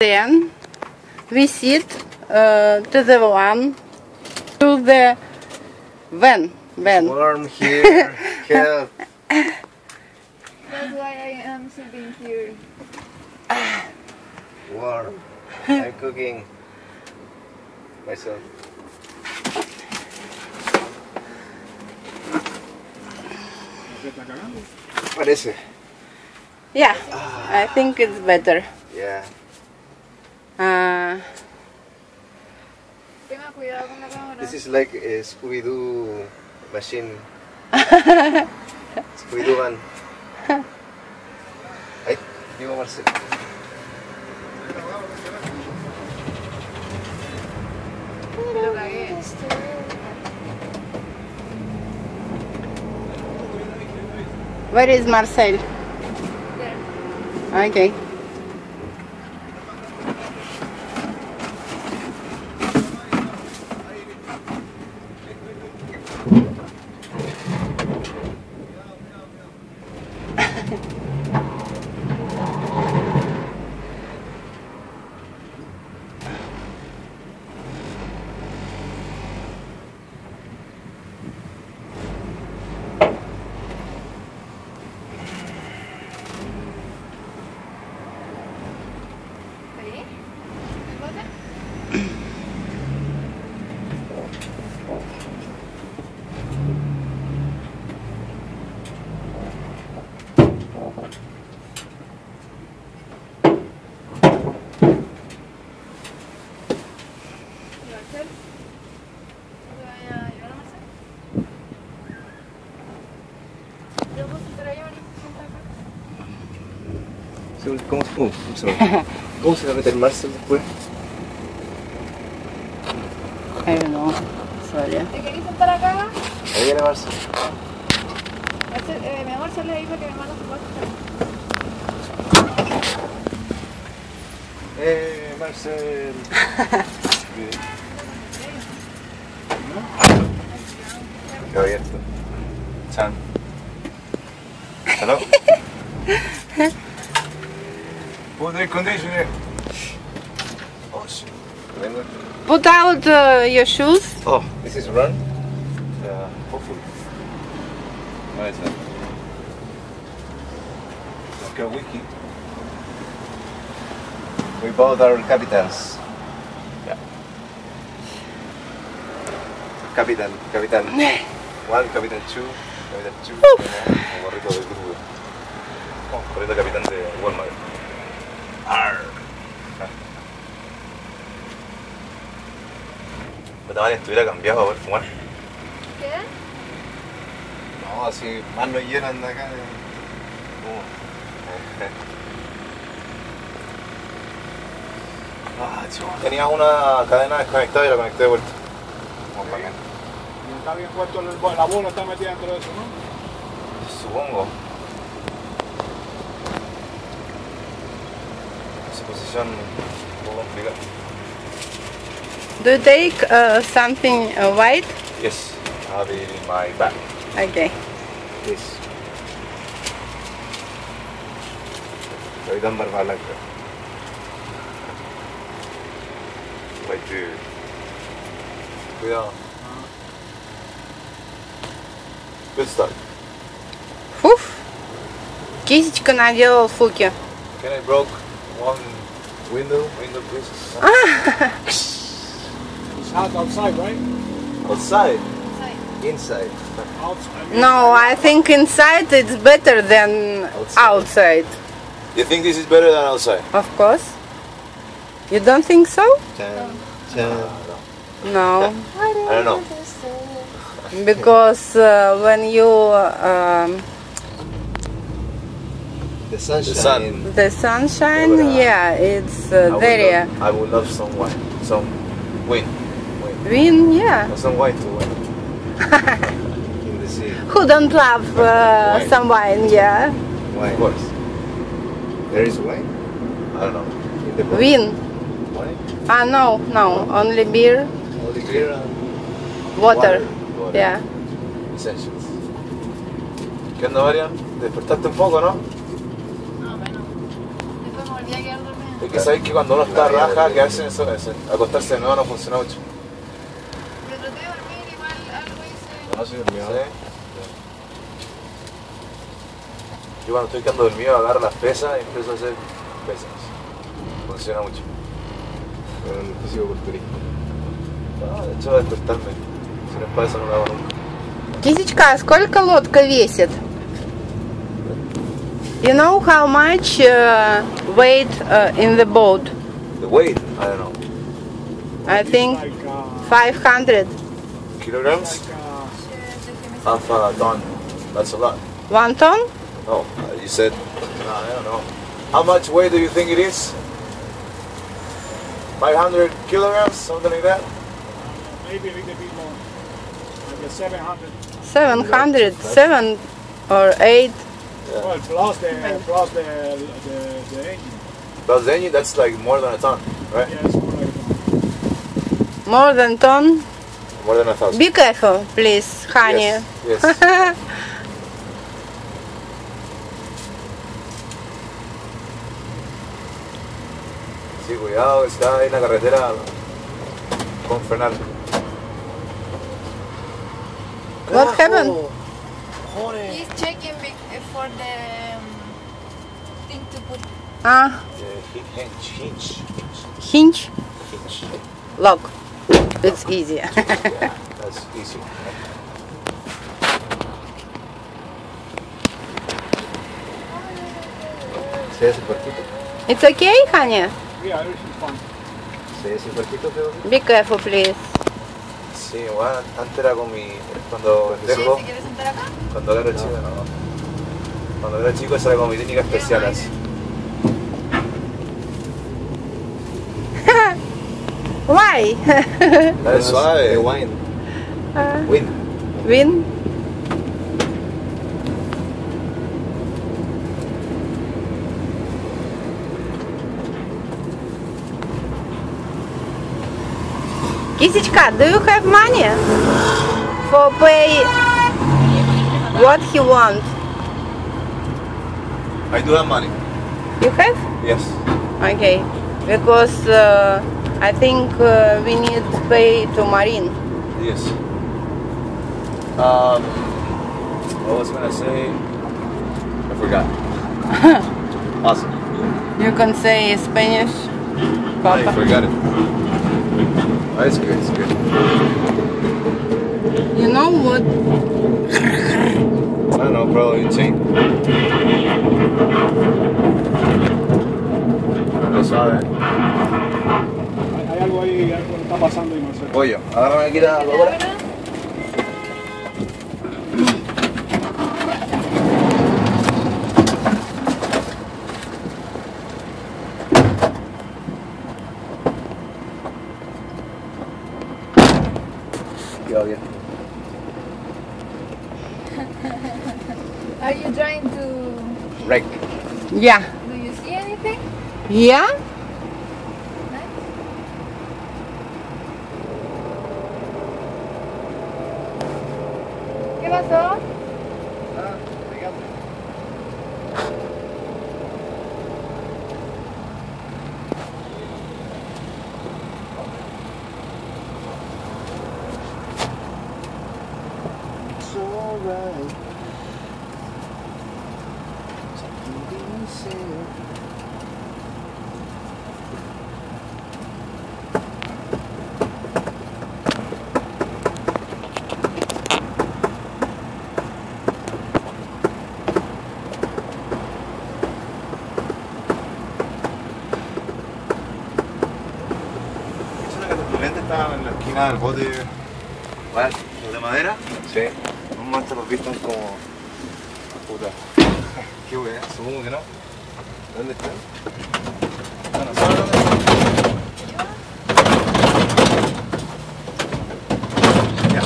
Then we sit to the van. It's warm here. Help. That's why I am sitting here. Warm. I'm cooking myself. Parece. Yeah, I think it's better. Yeah. Tenga cuidado con la cámara. This is like a Scooby-Doo machine. Scooby-Doo van. Ay, digo Marcel. Lo cagué. Where is Marcel? There. Okay. ¿Ahí? ¿El bote? ¿Y Marcel? ¿No te vaya a llevar a Marcel? ¿Yo puedo sentar ahí, Marcel? ¿Cómo se va a meter Marcel después? I don't know. Sorry. ¿Te querés sentar acá? Ahí viene Marcel. Marcel, mi amor, sale ahí para que mi hermano se pueda sentar. Marcel. Qué abierto. Chan. Hello. Put the conditioner. Oh shit. Remember? Put out your shoes. Oh, this is run? Hopefully. No, it's not. Like a wiki. We bought our capitals. Yeah. Capitan. One, Capitan 2, Capitan 2. Un gorrito de grupo. Oh, gorrito capitán de Walmart. Arr. Puta madre, estuviera cambiado a poder fumar. ¿Qué? No, así más nos llenan de acá de humo. Ah, chico. Tenía una cadena desconectada y la conecté de vuelta. Como bacán. Y está bien puesto la bola, está metida dentro de eso, ¿no? Supongo. Esa posición un poco complicada. Do you take something white? Yes, I have it in my bag. Okay. Yes. Capitán Barba Blanca. White dude. Cuidado. Good start. Фуф. Кисечка наделал фуки. Can I broke one window please? It's hot outside, right? Outside? Outside. Inside. Outside. No, I think inside it's better than outside. You think this is better than outside? Of course. You don't think so? No. I don't know. Because when you The sunshine. the sunshine, yeah, it's very I would love some wine. Some wind. wind, yeah. Or some wine to win. In the sea. Who don't love some wine, yeah? Wine. Of course. There is wine? I don't know. In the boat. Wine. Wine? Ah, no, only beer, Only beer and water. Water. Yeah. Essentials. ¿Qué onda, Marian? Despertaste un poco, ¿no? No, bueno. Después me volví a quedar dormida. ¿Te Es que sabéis que cuando uno está raja, quedarse en eso, acostarse de nuevo no funciona mucho. Pero traté de dormir igual, algo hice. No, sí, dormido. ¿Sí? Yo cuando estoy quedando dormido agarro las pesas y empiezo a hacer pesas. Funciona mucho. Pero el físico culturista. No, de hecho, despertarme. Si no es para eso no lo hago nunca. Кисечка, сколько лодка весит? You know how much weight in the boat? The weight? I don't know. I think Like, 500. Kilograms? Half a ton. That's a lot. 1 ton? No, you said, no, I don't know. How much weight do you think it is? 500 kilograms, something like that? maybe a little bit more. Like 700. 700, 7 or 8. Well, plus the engine. Plus the engine, that's like more than a ton, right? Yeah, it's more like a ton. More than ton. More than 1,000. Be careful, please, honey. Yes, yes. Sí, cuidado, está ahí en la carretera con frenar. What happened? He's checking for the thing to put. Ah, Hinge. hinge, lock. It's easy. Yeah, that's easy. ¿Se ve ese puerquito? It's okay, honey? Yeah, everything's fine. ¿Se ve ese puerquito, creo? Be careful, please. Sí, bueno, antes era con mi... Cuando dejo... ¿Se quiere sentar acá? Cuando era chico, no. Cuando era chico esa era como mi técnica especial así. Why? Dale suave. Wine. Wind. Wind? Кисечка, do you have money for pay what he want? I do have money. You have? Yes. Okay, because I think we need to pay to Marine. Yes. What was I gonna say? I forgot. Awesome. You can say Spanish, I Papa. forgot it. Oh, it's good, it's good. You know what? I don't know, probably insane. Lo sabe. Hay algo ahí, algo que está pasando y no sé. Pollo, agárrame aquí la cola. Quedó bien. Are you trying to? Rake. Yeah. Do you see anything? Yeah? ¿Qué pasó? It's alright. Los lentes estaban en la esquina del bote. ¿Los de madera? Sí. En un momento los vistan como... Puta. Qué wea, supongo que no. ¿Dónde están? Bueno, ¿sabes dónde están? Ya.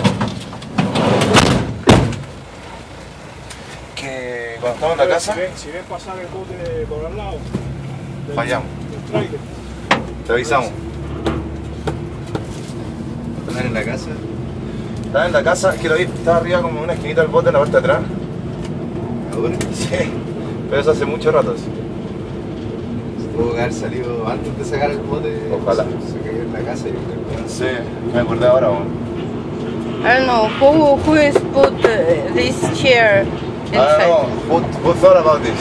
Que cuando estamos en la casa, Si ven pasar el bote por al lado, fallamos. del trailer. Te avisamos. ¿Están en la casa? Estaba en la casa, quiero ir, estaba arriba como en una esquinita del bote en la parte de atrás. ¿Ahora? Sí, pero eso hace mucho rato. Tuvo que haber salido antes de sacar el bote. Ojalá. Se cayó en la casa y no sé, me acordé ahora. I don't know who is put this chair I don't inside. know, who thought about this?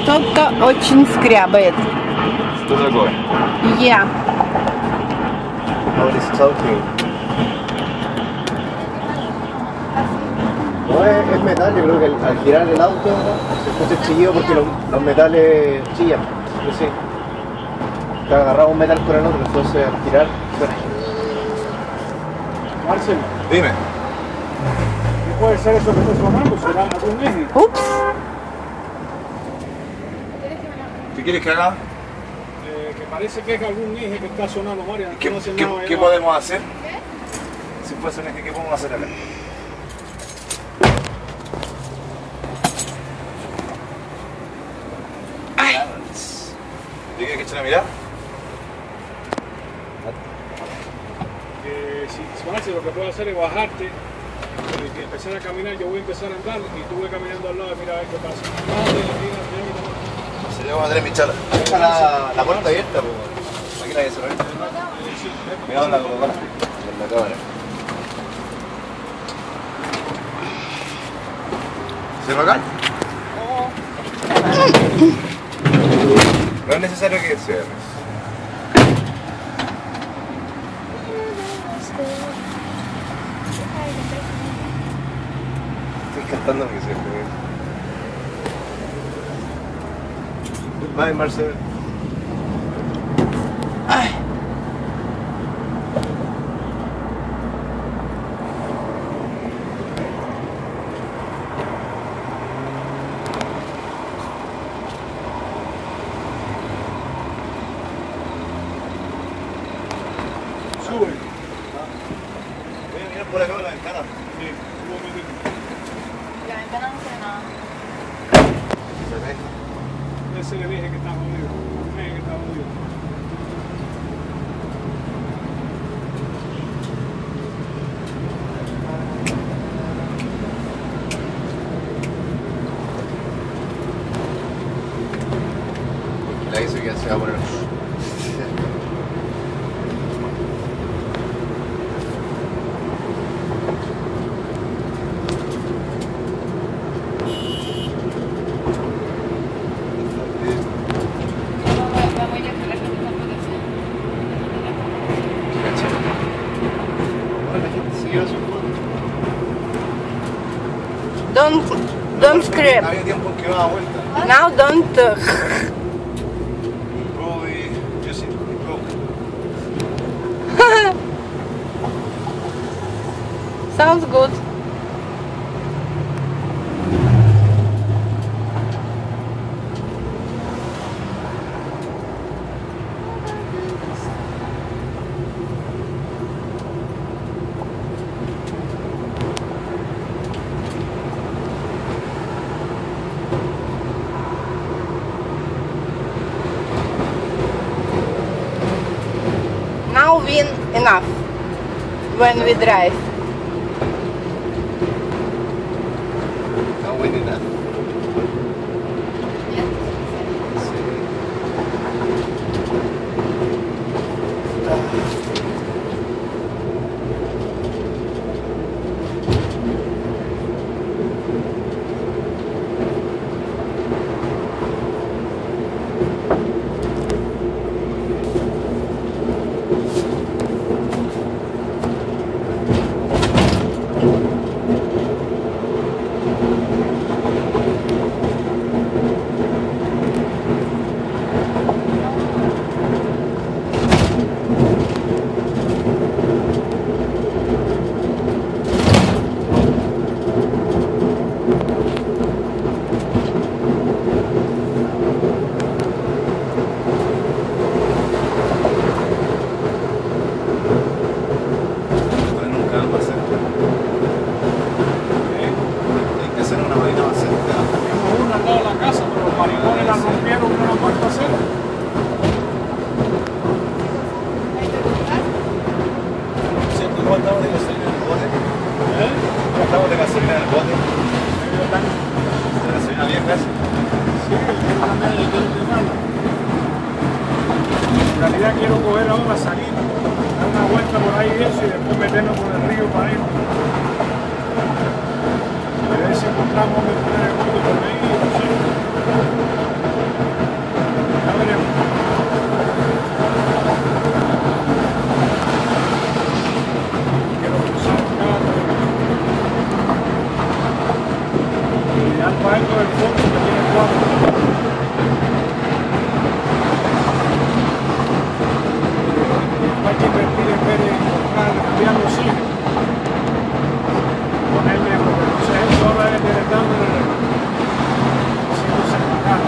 Что-то очень скрябает. Что такое? Yeah. What is talking? No es metal, yo creo que al girar el auto se escucha el chillido porque los metales chillan. Sí. Te agarraba un metal con el otro, entonces al girar suena. Marcel, Dime. ¿qué puede ser eso que está sonando? ¿Será algún eje? Oops. ¿Qué quieres que haga? Que parece que es algún eje que está sonando, María. ¿Qué, No hace qué- nada, qué ya. podemos hacer? Si fuese un eje, ¿qué podemos hacer acá? ¿Te quieres que eche una mirada? Si Marcel, lo que puedo hacer es bajarte y empezar a caminar. Yo voy a empezar a andar y tú ves caminando al lado y mira a ver qué pasa. Se le vamos a tener mi charla. Deja la puerta abierta, pues. Aquí la hay que cerrar. Cuidado en la cámara. En la cámara. ¿Cierro acá? No es necesario que cierres. Estoy cantando que cierre. Goodbye, Marcel. Sube. Voy a mirar por acá por la ventana. Sí, sube un poquito. La ventana no se ve nada. Ese le dije que está jodido. Un eje que está jodido. La hice que se va a poner. Vamos a ir a hacer la protección. La gente se lleva su foto. Don't scrape. Había tiempo en que iba a dar vuelta. Now don't. Probably just it broke. Sounds good. Now win enough when we drive. No winning nada. Gracias. Sí, quiero cambiar, quiero firmarla. En realidad quiero coger ahora, salir, dar una vuelta por ahí y eso, y después meternos por el río para ir. A ver si encontramos donde poner el bote por ahí, no sé. Ya veremos. Quiero cruzar un carro. Ideal para esto del fondo que tiene 4. Hay que invertir en vez de comprar, cambiar los hijos. Ponerle, porque no sé, eso ahora es directando haciéndose pagar.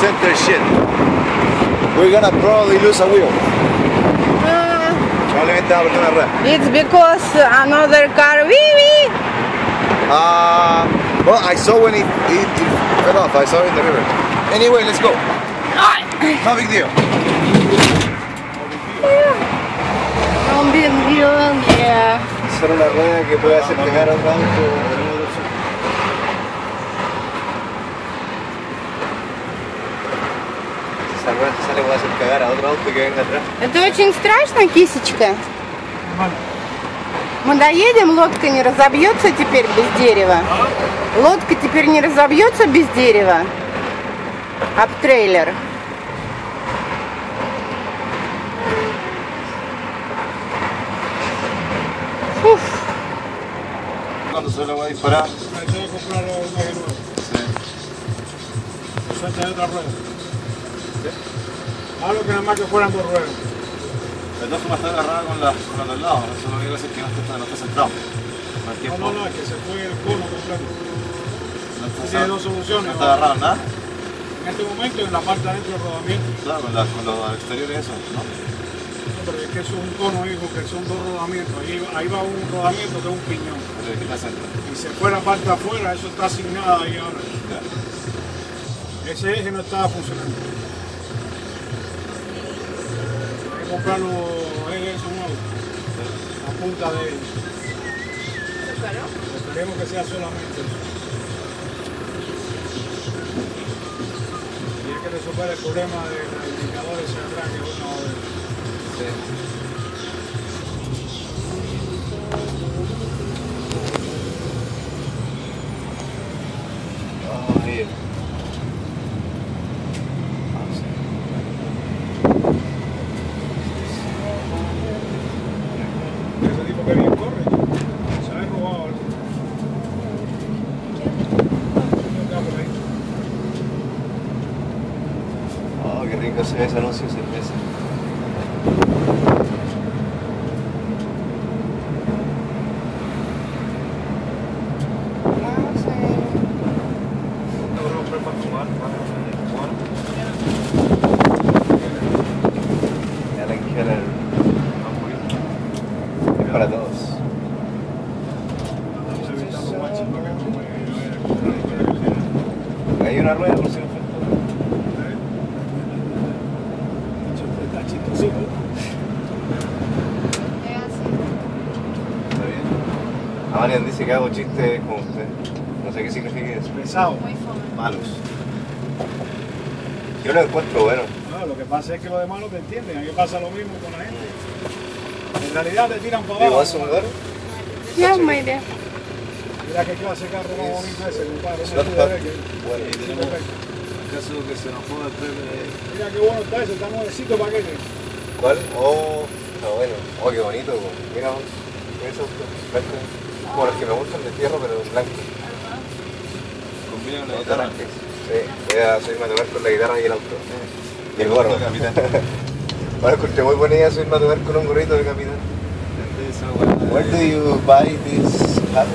center shit. We're gonna probably lose a wheel. Probablemente va a perder una rueda. It's because another car. Wee. Well, I saw when it fell off. I saw it in the river. Anyway, let's go. No big deal. No big deal, yeah. Hacer una rueda que puede hacer pegar a un auto. rueda te sale, voy a hacer cagar a otro auto que venga atrás. Это очень страшно, кисечка. Мы доедем, лодка не разобьется теперь без дерева. Лодка теперь не разобьется без дерева. Об трейлер. Уф. Cuando se lo va a disparar. Tengo que comprar unos nuevos. Suelta de otra rueda. Algo que nada más que fueran dos ruedas. De todas formas está agarrada con la del lado, eso lo único que hace es que no esté sentado. No, es que se fue el cono completo. Tiene dos soluciones. No está agarrado nada. En este momento en la parte de adentro del rodamiento. Claro, con los exteriores eso, ¿no? Pero es que eso es un cono, hijo, que son dos rodamientos. Ahí va un rodamiento que es un piñón. Y se fue la parte de afuera, eso está asignado ahí ahora. Ya. Ese eje no estaba funcionando. Hay que comprar los ejes nuevos. La punta de ellos. Esperemos que sea solamente eso. Y hay que resolver el problema de los indicadores hacia atrás que uno va a ver. Sí. Oh, bien. Ese tipo que bien corre, se ha robado algo. Oh, qué rico se ve ese anuncio de cerveza. Es para todos. Hay una rueda por si no falta. Está chistosito. Está bien. A Marian dice que hago chistes como usted. No sé qué significa eso. Pesado. Malos. Yo lo encuentro bueno. No, lo que pasa es que los demás no te entienden. A mí me pasa lo mismo con la gente. En realidad te tiran para ¿Digo abajo. eso lugar? Ya, Mayra. Mira qué clase de carro más bonito ese, compadre. Ese Not es bad. de Bueno, y tenemos caso que se nos pueda hacer. Mira qué bueno está ese, está nuevecito para qué. ¿Cuál? Oh, está bueno. Oh, qué bonito. Mira, esos blanco. Como los que me gustan de fierro, pero en blanco. Combina con la guitarra. Sí, voy a subirme a tocar con la guitarra y el auto. Y el gorro. Ahora escuché muy buena idea subirme a tocar con un gorrito de capitán. Where do you buy this hat?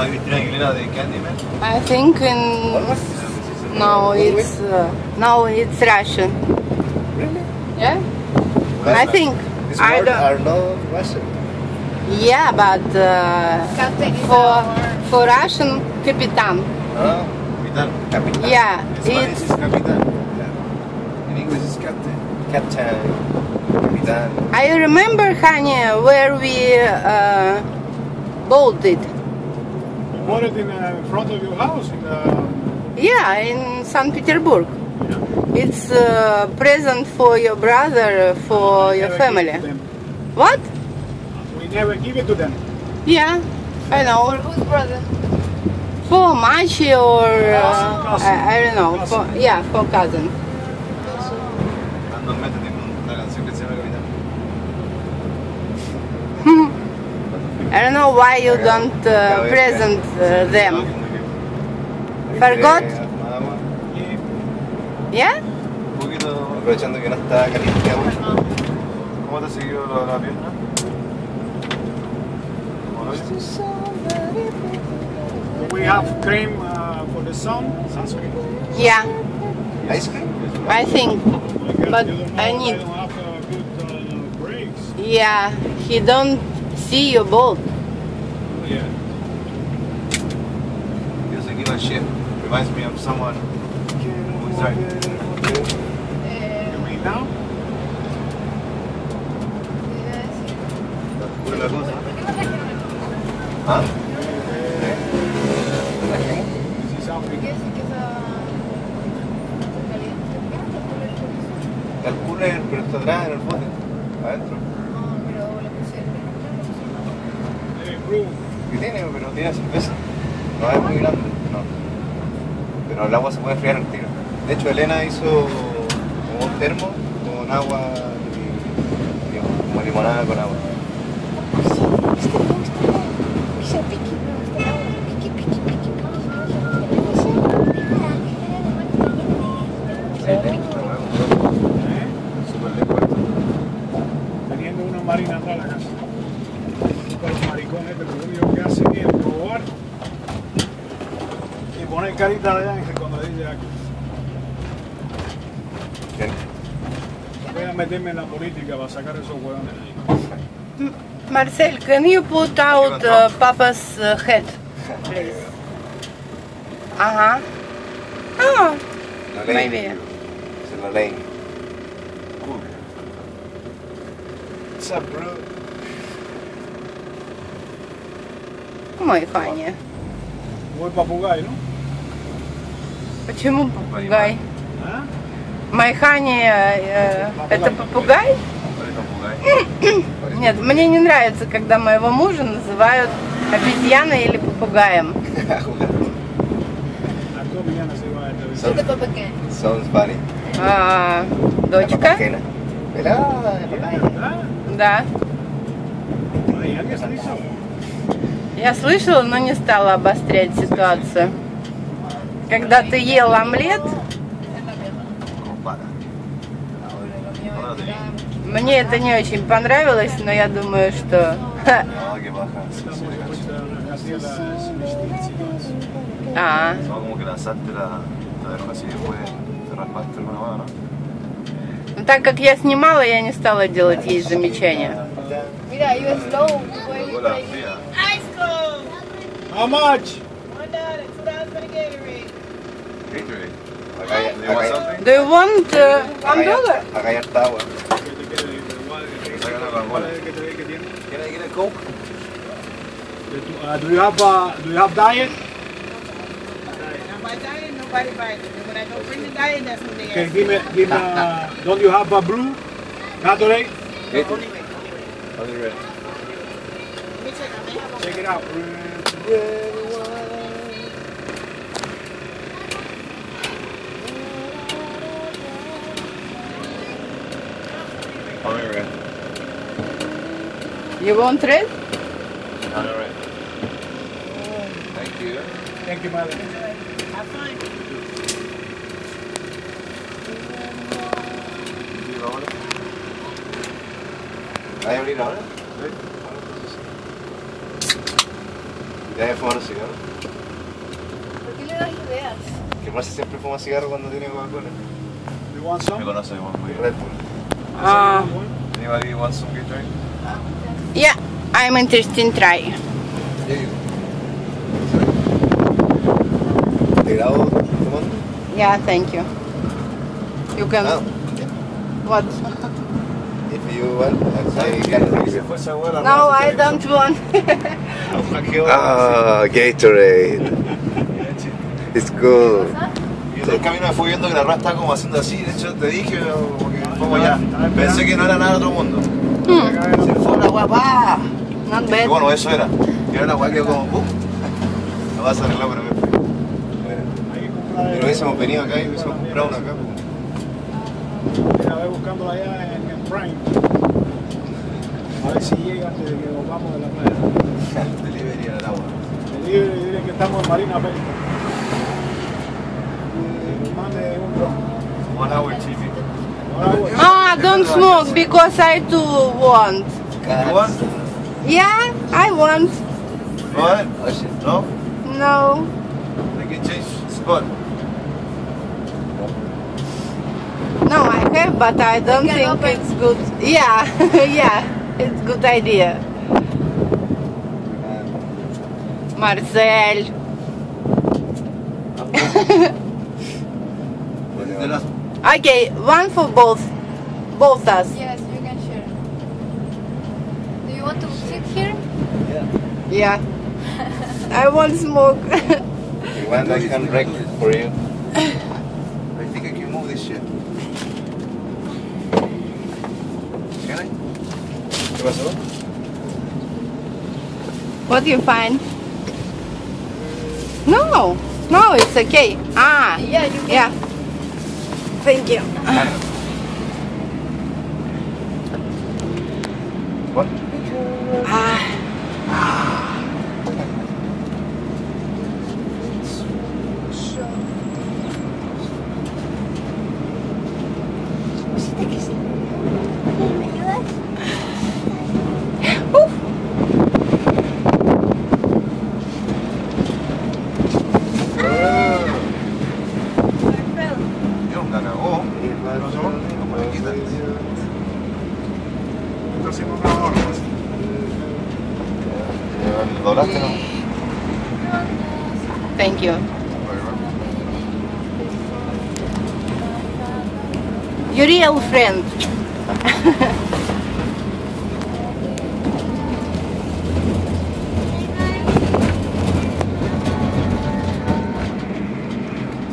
Cristina Aguilera de Candyman. I think no, it's Russian. Really? Yeah. I think. These I words don't. are not Russian. Yeah, but for Russian, Kapitan. Ah, Capitán. Yeah, In Spanish it's. is Capitán. In English is Captain. Captain. Capitán. I remember, honey, where we bought it. You bought it in front of your house? Yeah, in St. Petersburg. It's a present for your brother, for your family. What? We never give it to them. Yeah, I know. Whose brother? For Machi or Cousin. I don't know. For, yeah, for cousin. Ando métete con una canción que se llama Capitán. I don't know why you don't present them. Forgot? Nada más. Yeah? Un poquito aprovechando que no está caliente aún. ¿Cómo te ha seguido la pierna? ¿Cómo lo ves? We have cream for the sun, sunscreen. Yeah, Ice cream? I think. But You don't know, I they need. don't have good brakes. Yeah, he don't see your boat. Yeah. Feels like Eli shit. Reminds me of someone who's like. You mean now? ¿Por la cosa? ¿Ah? This is something. ¿Qué es esa caliente? Está el cooler, pero está atrás en el bote, adentro. Pero le pusieron. ¿Qué tiene? Pero tiene cerveza. No es muy grande, no. Pero el agua se puede enfriar al tiro. De hecho, Elena hizo como un termo con agua y como limonada con agua. Teniendo una marina atrás de la casa. Los maricones, pero lo único que hacen es probar y poner carita de ángel cuando dice aquí. Voy a meterme en la política para sacar esos hueones ahí. Marcel, can you put out Papa's head, please? Oh, maybe. Es la ley. Cool. What's up, bro? Майхани. Muy papugay, ¿no? Почему попугай? ¿Ah? Майхани это попугай? Нет, мне не нравится, когда моего мужа называют обезьяной или попугаем. La comida se va a ¿Qué te papá qué? Sounds funny. Дочка? Pelada, Да. Ay, alguien se hizo. Я слышала, но не стала обострять ситуацию. Когда ты ел омлет, мне это не очень понравилось, но я думаю, что... Como que lanzaste la dejó así después te raspaste alguna mano, ¿no? Но так как я снимала, я не стала делать ей замечания. Mira, you slow. Hola, fría. Ice cold. How much? $1, $2 for the Gatorade. Gatorade. Acá hay, do you want something? Do you want $1? Acá hay harta agua. ¿Qué tiene? ¿Quiere Coke? Do you have diet? By diet, nobody buys it. When I don't bring the diet, that's when they Okay, ask. give me don't you have a brew? Gatorade? Gatorade. Let me check. I may have a Check it out. You want red? Alright. Thank you. Thank you, madam. Have fun. ¿Vas a abrir ahora? ¿Ya has fumado cigarro? ¿Por qué le das ideas? Que Marcia siempre fuma cigarro cuando tiene Coca-Cola. You want some? Me conoce, muy Red Bull. Anybody want some Gatorade? Yeah, I'm interested in try. ¿Te grabo tomando? Yeah, thank you. You can... What? If you want, I can review. No, I don't want. Ah, Gatorade. It's good. Y todo el camino me fui viendo que la rata estaba como haciendo así. De hecho, te dije, como que como ya. Pensé que no era nada de otro mundo. Se fue la guapa. Not Y bad. bueno, eso era. Y ahora la guapa quedó como, no vas a arreglar, pero me fui. Pero hubiésemos venido acá y hubiésemos comprado una acá. Mira, voy buscándola allá en Prime. A ver si llega antes de que nos vamos de la playa. Delivery al agua. Dile que estamos en Marina Pesca. Mande un dron. 1 hour TV. Don't smoke because I too want. You want? Yeah, I want. Go ahead. No? No. I can change spot. No, I have, but I don't think it's good. Yeah, yeah, it's good idea. Marcel. Okay, one for both us. Yes, you can share. Do you want to sit here? Yeah. I won't smoke. You want, I can break it for you. I think I can move this shit. ¿Qué pasó? What do you find? No, no, it's okay. Ah, Yeah, you can. yeah. Thank you. What? Yo un ganador. Como le quitan. Está haciendo una hora. ¿Doblaste, no? Thank you. Your real friend.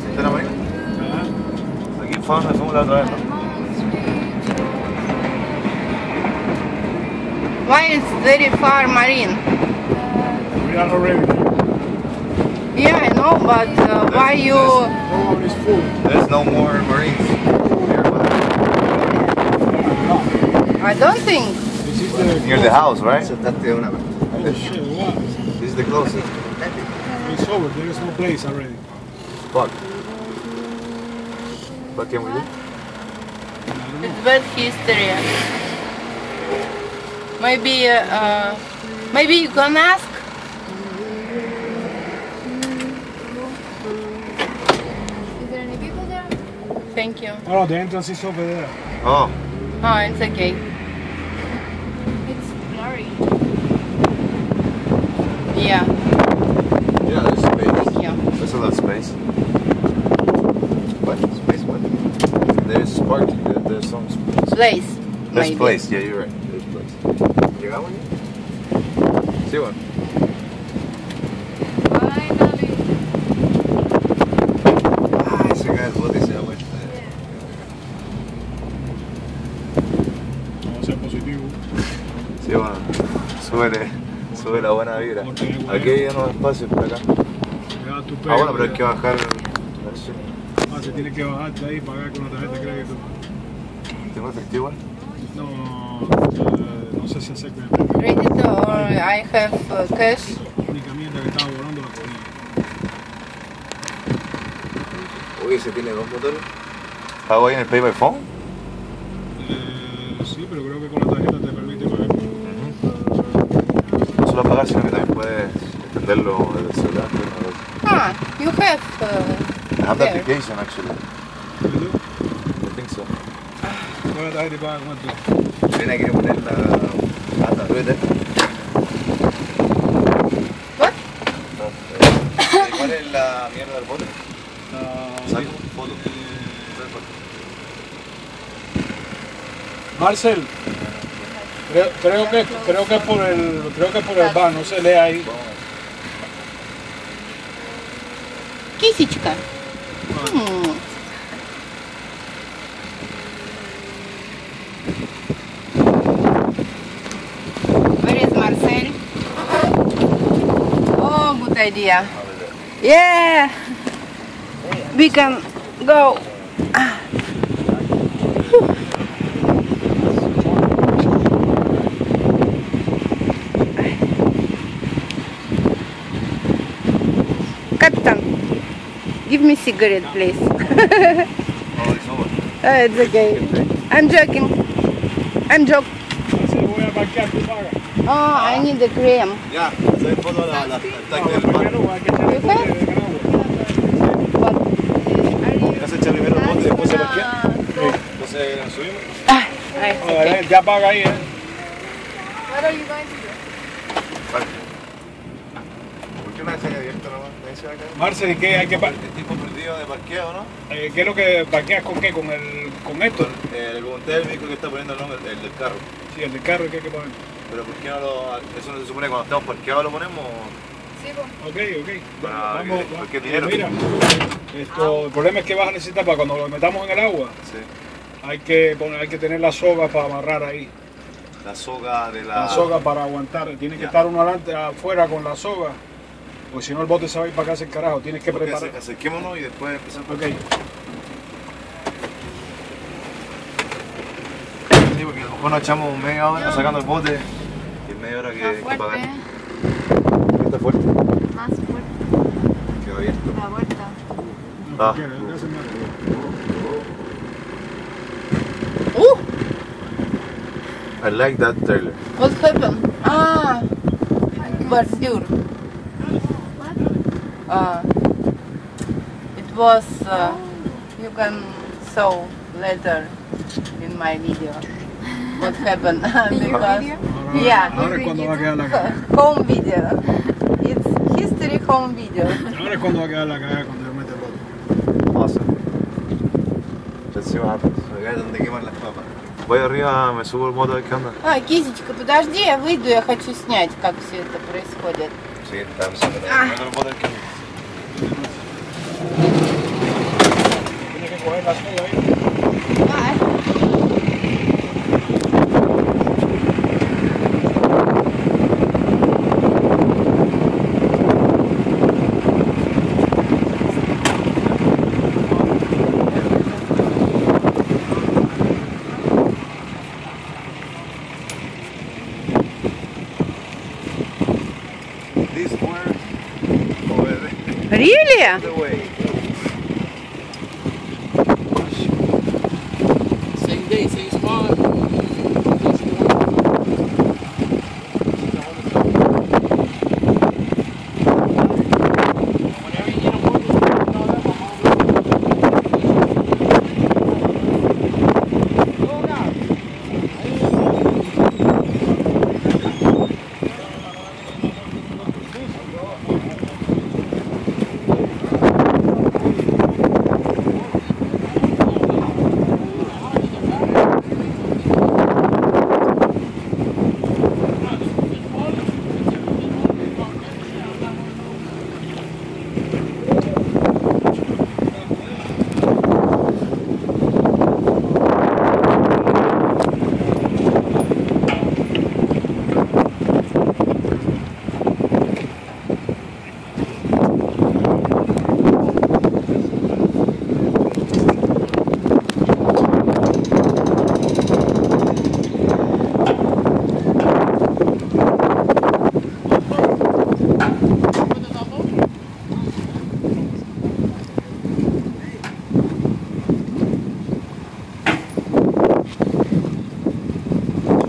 ¿Siente la marina? Aquí en Fama fuimos la otra vez, ¿no? Why is very far marine? We are already. Yeah, I know, but why you? No one is full. There's no more Marines nearby. I don't think. This is the Near the house, right? Oh shit, what? This is the closest. It's over. There is no place already. Fuck. What can we do? It's bad history. Maybe you can ask. Is there any people there? Thank you. Oh, the entrance is over there. Oh, Oh, it's okay. It's blurry. Yeah, yeah, there's space. thank you. There's a lot of space. What? Space what? There's parking, there's some space. Place. There's Maybe. place, yeah, you're right. There's place. ¿Llegamos ya? Sí, bueno. Finally. Ay, se cae el bote y se da vuelta. Vamos a ser positivo. Sí, bueno. Sube la buena vibra. Aquí hay unos espacios por acá. Ya tu Ah, bueno, pero hay que bajar. Ah, se tiene que bajarte ahí y pagar con la tarjeta de crédito. ¿Tengo efectivo? No, no sé si acepta el Credit or I have cash. La única mierda que estaba volando la cogí. Uy, ese tiene dos motores. ¿Pago ahí en el Pay by Phone? Sí, pero creo que con la tarjeta te permite pagar. No solo pagar, sino que también puedes extenderlo desde el celular. Ah, you have. I have the there. application actually. ¿Y tú? I think so. Con la tarjeta y pagas cuánto. Viene aquí a poner la rueda. What? ¿Cuál es la mierda del bote? Saco foto. Marcel, creo que es por el bar, no se lee ahí. Кисечка. Where is Marcel? Oh, good idea. Yeah, we can go. Captain, give me cigarette, please. Oh, it's over. It's okay. I'm joking. I'm joking. Marcel, voy a parquear, tú pagas. Oh, I need the cream. Ya, hacer foto al tanque del bar. Primero hay que echarle el bote de agua. Ya se echa primero el bote, después se parquea. Entonces nos subimos. It's A okay. ver, ya paga ahí, What are you going to do? Vale. ¿Por qué una vez está abierta nomás? ¿Me dice acá? Marcel, ¿y qué hay que El tipo perdido de parqueo, ¿no? ¿Qué es lo que parqueas con qué? ¿Con esto? Le pregunté al médico que está poniendo el nombre del carro. Sí, el del carro, ¿qué hay que poner? Pero ¿por qué no lo...? Eso no se supone que cuando estamos parqueados lo ponemos. Sí, pues. Ok. Para Vamos, que- porque dinero. Mira, el problema es que vas a necesitar para cuando lo metamos en el agua, Sí. hay que tener las sogas para amarrar ahí. la soga de la... La soga para aguantar. Tiene que estar uno adelante, afuera con la soga. Porque si no el bote se va a ir para acá el carajo. Tienes que preparar. Acerquémonos y después empezar por Ok. Sí, porque a lo mejor nos echamos media hora sacando el bote y es media hora que pagar. ¿Está fuerte? Más fuerte. Quedó abierto. La vuelta. Ah. I like that trailer. What happened? Ah, bordur. It was, you can show later in my video what happened. Because, yeah, Ahora es cuando va a quedar la caja. home video. It's history home video. Ahora es cuando va a quedar la caja cuando yo mete el bote. Awesome. Let's see what happens. Acá es donde queman las papas. Voy arriba, me subo el moto a ver qué onda. А, Кизечка, подожди, я выйду, я хочу снять, как все это происходит. Sí, estamos en el moto a ver qué onda. Tiene que coger la soga ahí. This word over Really? the way. Same day, same spot.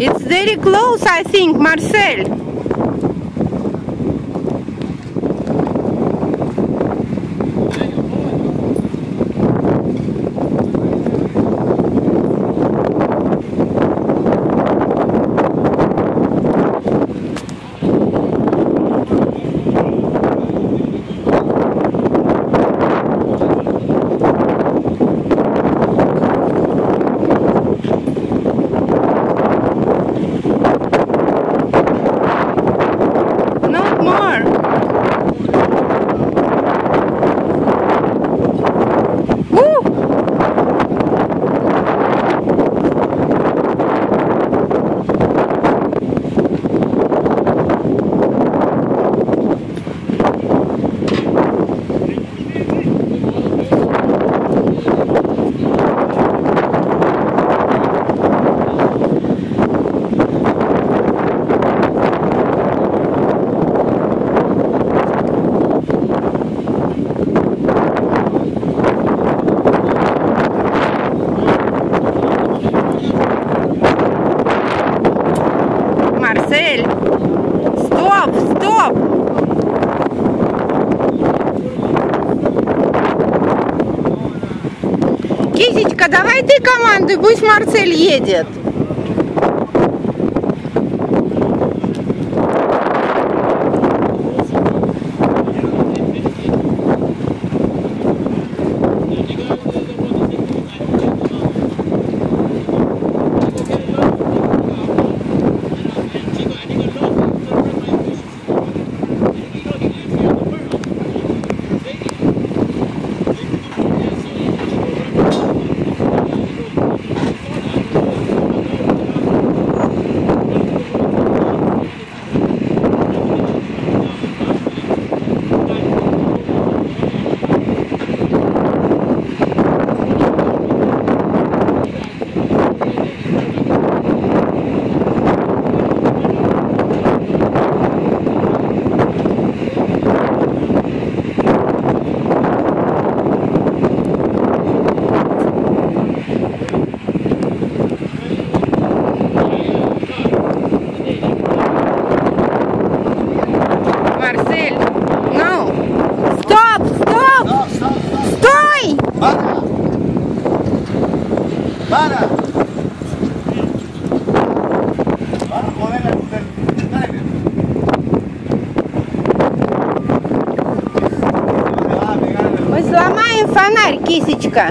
It's very close, I think, Marcel. Кизечка, давай ты командуй, пусть Марсель едет. ¡Para! ¡Para joder el trailer! Мы сломаем фонарь, кисечка.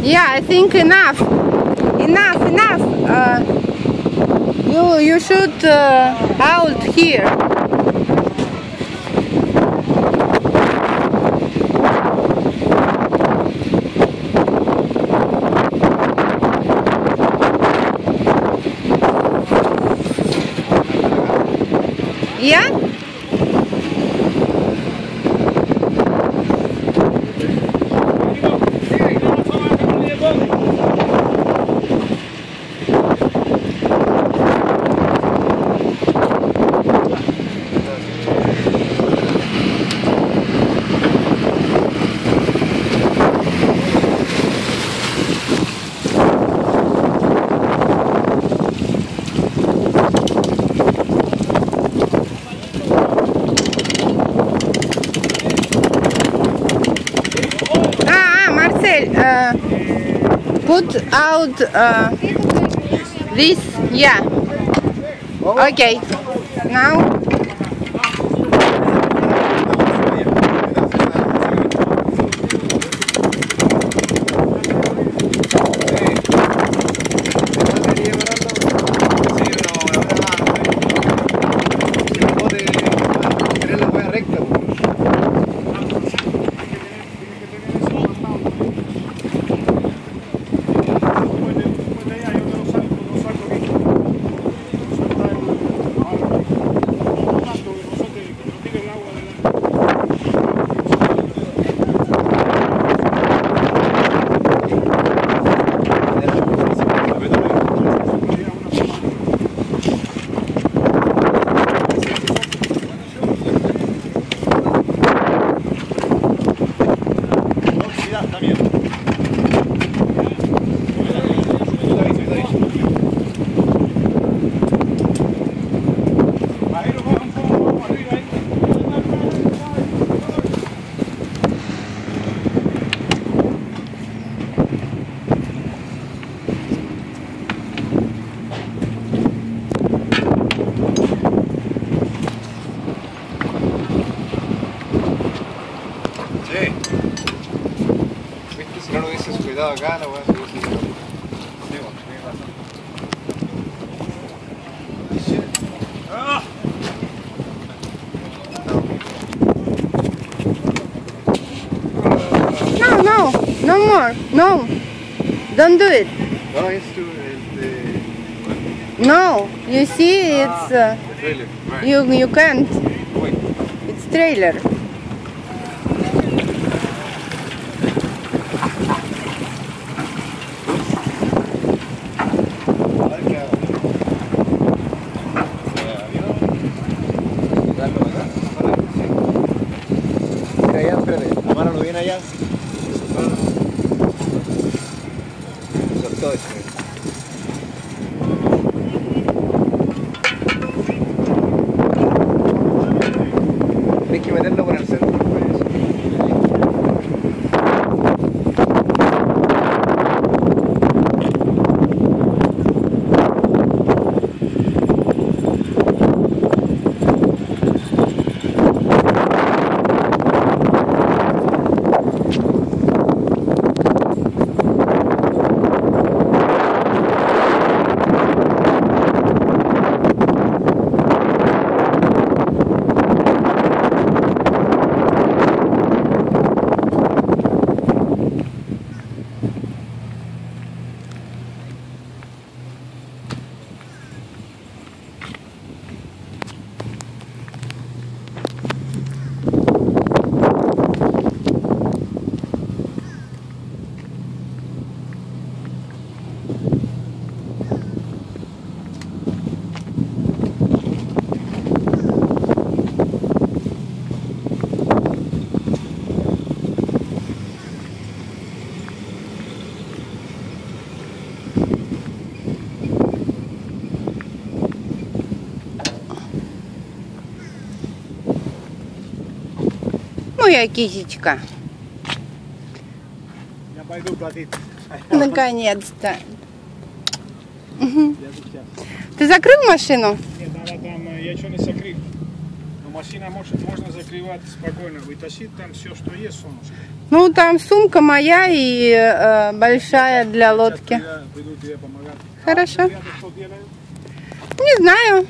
Yeah, I think enough. You should out here. Yeah? Put out this, yeah. Okay, now. está bacano, weón. No more. No. Don't do it. No, it's too... No. You see, it's... trailer. Right. You can't. Wait. It's trailer. Mira allá, espérate. Amáralo bien allá. Soltó eso. Tienes que meterlo por el centro. Моя кисечка. Ya paydo platito. Наконец-то. Ты закрыл машину? Нет, надо там, я еще не закрыл. Но машина можно закрывать спокойно, вытащить там все, что есть, солнышко. Ну, там сумка моя и большая для лодки. Приду тебе помогать. Хорошо. Ребята что делают? Не знаю.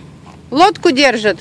Лодку держат.